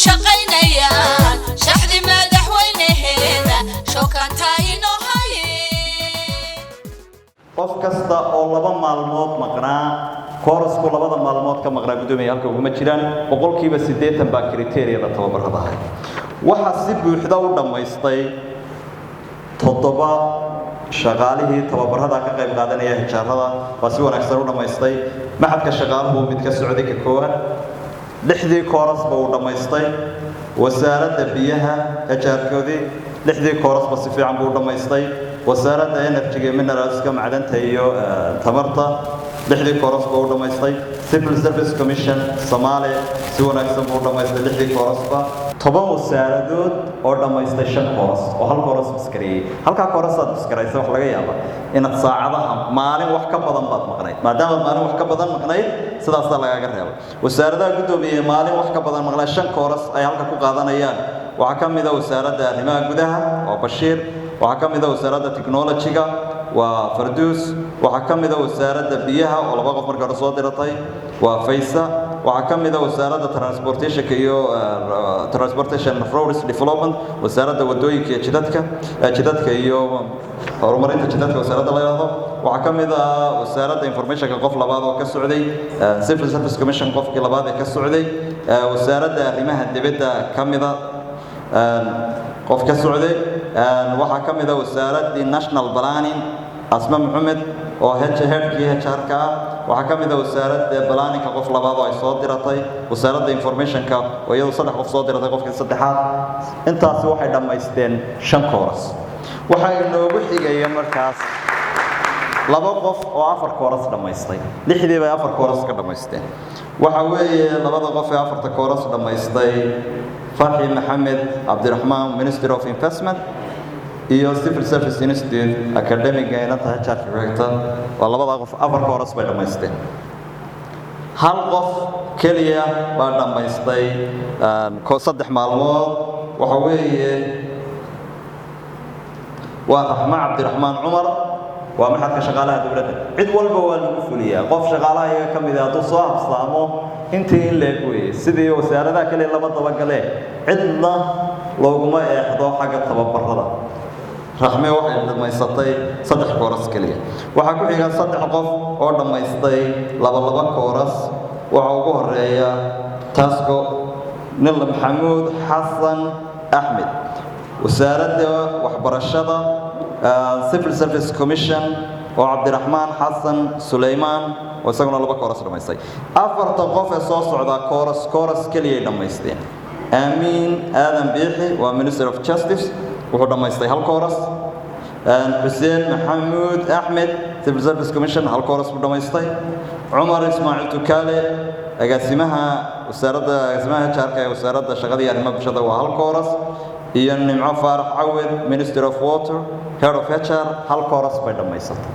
shaqaynayaan shaxdi madaxweynaheeda shokatayno haye qof kasta oo laba maalmood maqnaa koorasku labada maalmood ka maqnaa gudoomiye halka ugu ma jiraan 80% baa kriteeriyada tababarada ahay waxa si buuxda u dhameystay 7 shaqaalihii tababarada ka qayb qaadanaya hijaarada waa si wanaagsan u dhameystay maxadka shaqaaluhu mid ka socday ka kooban 6 kooras baa u dhameystay wasaaradda biyaha hijaarkoodii 6 kooras baa si fiican buu dhameystay wasaaradda energy mineralska macdanta iyo tamarta 6 kooras baa u dhameystay civil service commission Soomaaliya si wanaagsan buu dhameystay 6 kooras baa 10 wasaaradood oo dhameystay 5 kooras oo hal kooras iskariyay halka koorasaad iskaraysa wax laga yaabo inaad saacadaha maalin wax ka badan baad maqnayd maadaama maalin wax ka badan maqnayd sidaas lagaga reebo wasaaradaha gudoomiye maalin wax ka badan maqnaa 5 kooras ay halka ku qaadanayaan waxa kamid ah wasaaradda arrimaha gudaha oo Bashiir waxa kamid ah wasaaradda technology-ga waa Farduus waxa kamid ah wasaaradda biyaha oo laba qof markaa soo diratay waa Faysa waxa kamid ah wasaaradda transportation roads development wasaaradda wadooyinka iyo jidadka iyo horumarinta jidadka wasaaradda la yiraahdo waxa kamid ah wasaaradda information qof labaad oo ka socday civil service commission qofkii labaad ee ka socday wasaaradda arrimaha dibadda kamid ah qof ka socday waxa kamid ah wasaaradda national planning asma Mohamed oo headkii HR-ka waxa kamid ah wasaaradda planning qof labaad oo ay soo diratay wasaaradda information-ka oo iyadoo 3 qof soo diratay qofkii saddexaad intaas waxay dhameysteen 5 kooras waxa inoogu xigay markaas 2 qof oo 4 kooras dhameystay 6 bay 4 kooras ka dhameysteen waxa weeye 2 qof ee 4 kooras dhameystay Farhi Mohamed Abdirahman Minister of Investment iyo Civil Service Institute Academic ee inta HR Director waa 2 qof 4 kooras bay dhameysteen hal qof kaliya baa dhameystay 3 maalmood waxa weeye waa Ahmed Abdirahman Umar waa maxadka shaqaalaha dawladda cid walba waa lagu fuliyaa qof shaqaalaha iyaga kamid ah oo soo habsaamo intii in leeg weeye sidii wasaaradaha kale laba dabagalee cidna looguma eexdo xagga tababarada raxme waxay dhameysatay 3 kooras kaliya waxa ku xiga 3 qof oo dhameystay 2 kooras waxa ugu horeeya Tasco Nil Maxamuud Xasan Ahmed wasaaradda waxbarashada civil service commission oo Abdirahman Xasan Suleymaan oo isaguna 2 kooras dhameystay 4 qof ee soo socda kooras kaliya dhameysteen Amin Adam Biixi waa Minister of Justice wuxuu dhameystay 1 kooras Hussein Maxamuud Ahmed Civil Service Commission 1 kooras buu dhameystay Umar Ismaa'il Tukale agaasimaha wasaaradda HR-ka ee wasaaradda shaqada iyo arrimaha bulshada waa 1 kooras iyo Nimco Faarax Cawad Minister of Water Head of HR 1 kooras bay dhameysatay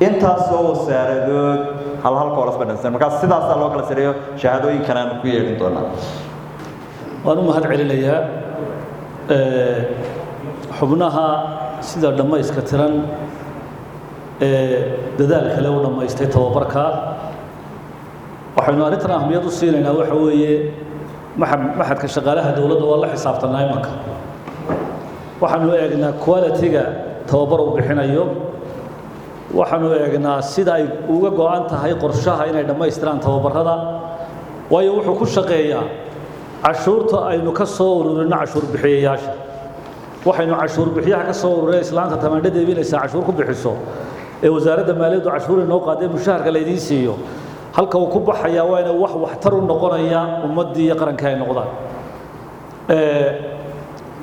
intaas oo wasaaradood hal kooras bay dhameysatay marka sidaas loo kala sareeyo shahaadooyinkan aan ku yeelin doonaa waanu mahad celinayaa xubnaha sida dhamayska tiran dadaal kale u dhameystay tababarka waxaynu arrintan ahmiyad u siinaynaa waxa weeye maxadka shaqaalaha dawladda waa la xisaabtanaa imanka waxaanu eegnaa quality-ga tababar uu bixinayo waxaanu eegnaa sida ay uga go'an tahay qorshaha inay dhameystiraan tababarada waayo wuxuu ku shaqeeyaa cashuurta aynu ka soo ururino cashuur bixiyayaasha waxaynu cashuur bixiyaha ka soo ururinay islaanta tamaandhada iibinaysa cashuur ku bixiso ee wasaaradda maaliyaddu cashuur inoo qaaday mushaharka la idiin siiyo halka uu ku baxayaa waa inay wax waxtar u noqonaya ummaddii iyo qaranka ay noqdaan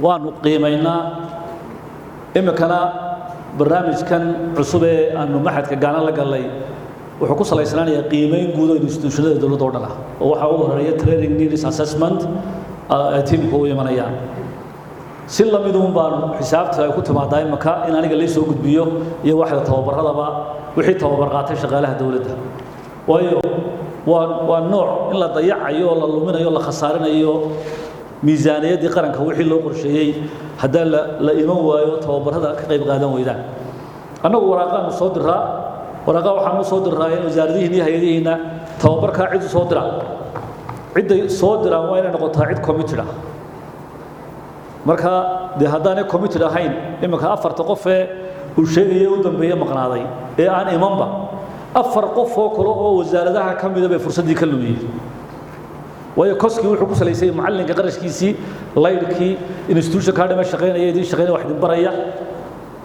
waanu qiimaynaa iminkana barnaamijkan cusub ee aanu maxadka gaana la galay wuxuu ku salaysanaanayaa qiimayn guud oo institutionada dawladda oo dhan ah oo waxaa ugu horeeya training needs assessment tiimku u imanayaan si la mid uun baan xisaabta ay ku timaadaa imanka in aniga la soo gudbiyo iyo waxda tababaradaba wixii tababar qaatay shaqaalaha dawladda waayo waa nooc in la dayacayo oo la luminayo la khasaarinayo miisaaniyaddii qaranka wixii loo qorsheeyey haddii la iman waayo tababarada ka qayb qaadan weydaan annagu waraaqaanu soo diraa waraaqa waxaanu soo diraa in wasaaradihiina iyo hay'adihiina tababarka cid u soo dira cidday soo diraan waa inay noqotaa cid committed ah marka dee haddaanay committed ahayn iminka afarta qof ee uu sheegaya u dambeeya maqnaaday ee aan imanba afar qof oo kale oo wasaaradaha ka mida bay fursaddii ka lumiyeen waayo koskii wuxuu ku salaysay macallinka qarashkiisii laydhkii institution kaa dhama shaqaynaya idin shaqaynaya wax idin baraya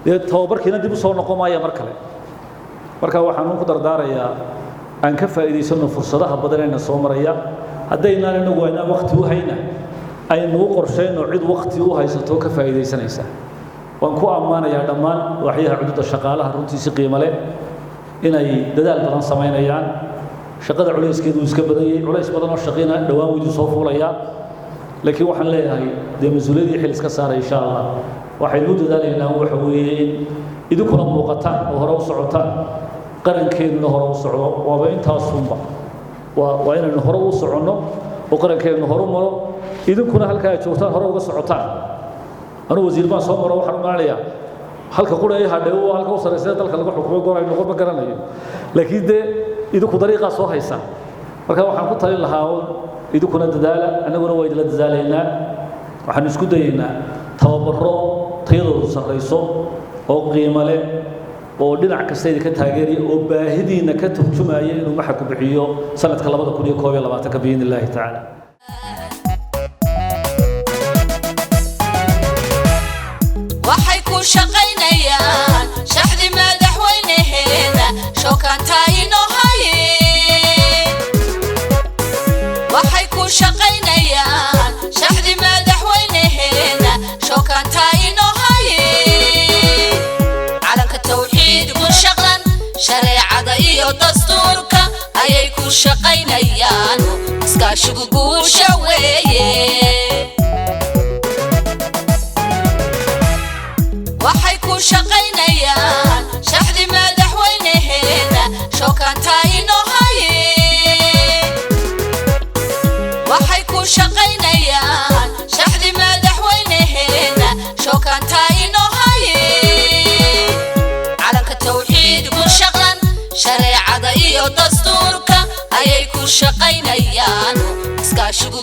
dee tababarkiina dib u soo noqon maaya mar kale marka waxaan ku dardaarayaa aan ka faa'iidaysano fursadaha badanayna soo maraya haddaynaan inagu aynaan waqti u hayna aynu u qorshayno cid waqti u haysato ka faa'iidaysanaysa waan ku ammaanayaa dhammaan waaxyaha cududda shaqaalaha runtii si qiimo leh inay dadaal badan samaynayaan shaqada culayskeedu iska badanyay culays badan oo shaqina dhawaan weydu soo fuulaya laakiin waxaan leeyahay dee mas'uuliyadii xil iska saaray insha Allah waxaynu dadaalaynaa waxa weeye in idinkuna muuqataan oo hore u socotaan qarankeeduna hore u socdo waaba intaas unba waa inaynu hore u soconno oo qarankeeduna hore u maro idinkuna halka ay joogtaan hore uga socotaan anuu wasiir baan soo maro waxaan u maalayaa halka quraya hadheeyo waa halka u sarreeyay dalka laga xukumo goor ay noqon ma garanayo laakiin dee idinku dariiqa soo haysa marka waxaan ku talin lahaa idinkuna dadaala anaguna way la dadaalaynaa waxaan isku dayaynaa tababaro tayadoodu sarreyso oo qiimo leh oo dhinac kasta idinka taageeriya oo baahidiina ka turjumaya inuu maxaa ku bixiyo sanadka 2021 biidin Ilaahi tacaala waxay ku shaqaynayaan shaxdi madaxweynaheeda shookaanta inoo haye waxay ku shaqaynayaan shaxdi madaxweynaheeda shookaanta inoo haye calanka tawxiid ku shaqlan shareecada iyo dastuurka ayay ku shaqaynayaan iskaashigu guusha weeye waxay ku shaqaynayaan shaxdi madaxweynaheeda shookaanta inoo haye waxay ku shaqaynayaan shaxdi madaxweynaheeda shookaanta inoo haye calanka tawxiid ku shaqlan shareecada iyo dastuurka ayay ku shaqaynayaan iskaashigu